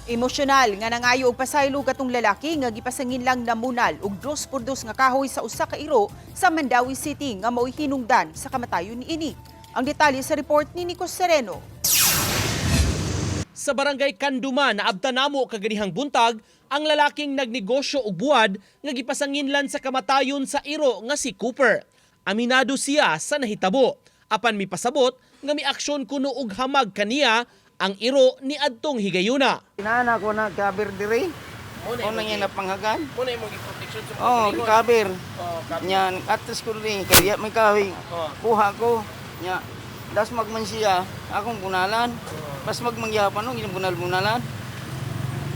Emosyonal nga nangayo og pasaylo katong lalaki nga gipasangin lang namunal og 2x2 nga kahoy sa usa ka iro sa Mandawi City nga mao'y hinungdan sa kamatayon niini. Ang detalye sa report ni Nico Sereno. Sa barangay Kanduman na abtanamo kaganihang buntag, ang lalaking nagnegosyo og buwad nga gipasanginlan sa kamatayon sa iro nga si Cooper. Aminado siya sa nahitabo. Apan mipasabot nga mi aksyon kuno og hamag kaniya ang iro ni adtong higayuna. Inana ko na kabir diri. O nang yan napanghagan. Muna imong protection sa Oh, kabir. Yan, atas ko rin. Kaya may kahoy. Kuha ko. Nya, das magman siya. Akong bunalan. Mas magmangyapan nung bunal-bunalan.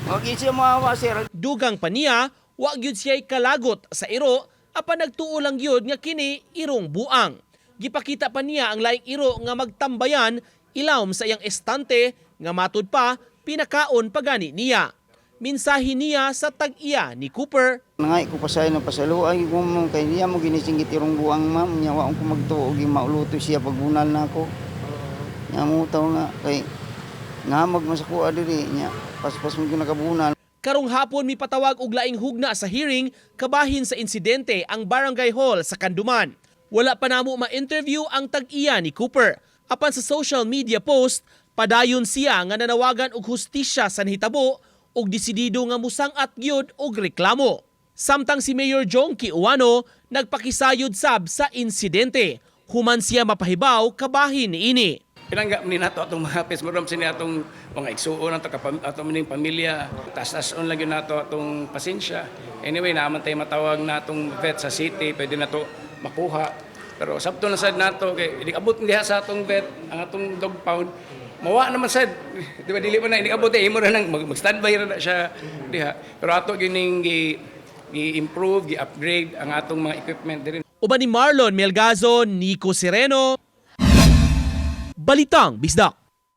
Wag siya maawa, sir. Dugang pa niya, wa gyud siya'y kalagot sa iro, apan nagtuo lang gyud nga kini irong buang. Gipakita pa niya ang laing iro nga magtambayan ilawom sa iyang estante nga matud pa pinakaon pagani niya. Minsahi niya sa tag-iya ni Cooper. Nangay ko pasay na pasalo ay ko mo kay niya mo ginisingit irong buang ma'am nya wa ko magtuo gi mauluto siya pagbunal nako. Nya mo taw nga kay namag masako diri nya paspas mo nakabunal. Karong hapon mipatawag og laing hugna sa hearing kabahin sa insidente ang Barangay Hall sa Kanduman. Wala pa namo ma-interview ang tag-iya ni Cooper. Apan sa social media post, padayon siya nga nanawagan og hustisya sa nahitabo ug desidido nga musang-at gyud og reklamo. Samtang si Mayor Jongki Uwano nagpakisayod sab sa insidente. Human siya mapahibaw kabahin niini. Pinanggap ni nato atong mga pesmoram sini atong mga igsuon ato atong mining pamilya. Tas-on lang yun nato atong pasensya. Anyway, naman tayo matawag natong vet sa city, pwede nato makuha. Pero sabto na sad nato kay di abot diha sa atong vet ang atong dog pound. Mawa naman sad. Di ba dili pa na di abot imo ra nang mag-standby ra na siya diha. Pero ato gining gi-improve, gi-upgrade ang atong mga equipment diri. Uban ni Marlon Melgazo, Nico Sereno, Balitang Bisdak.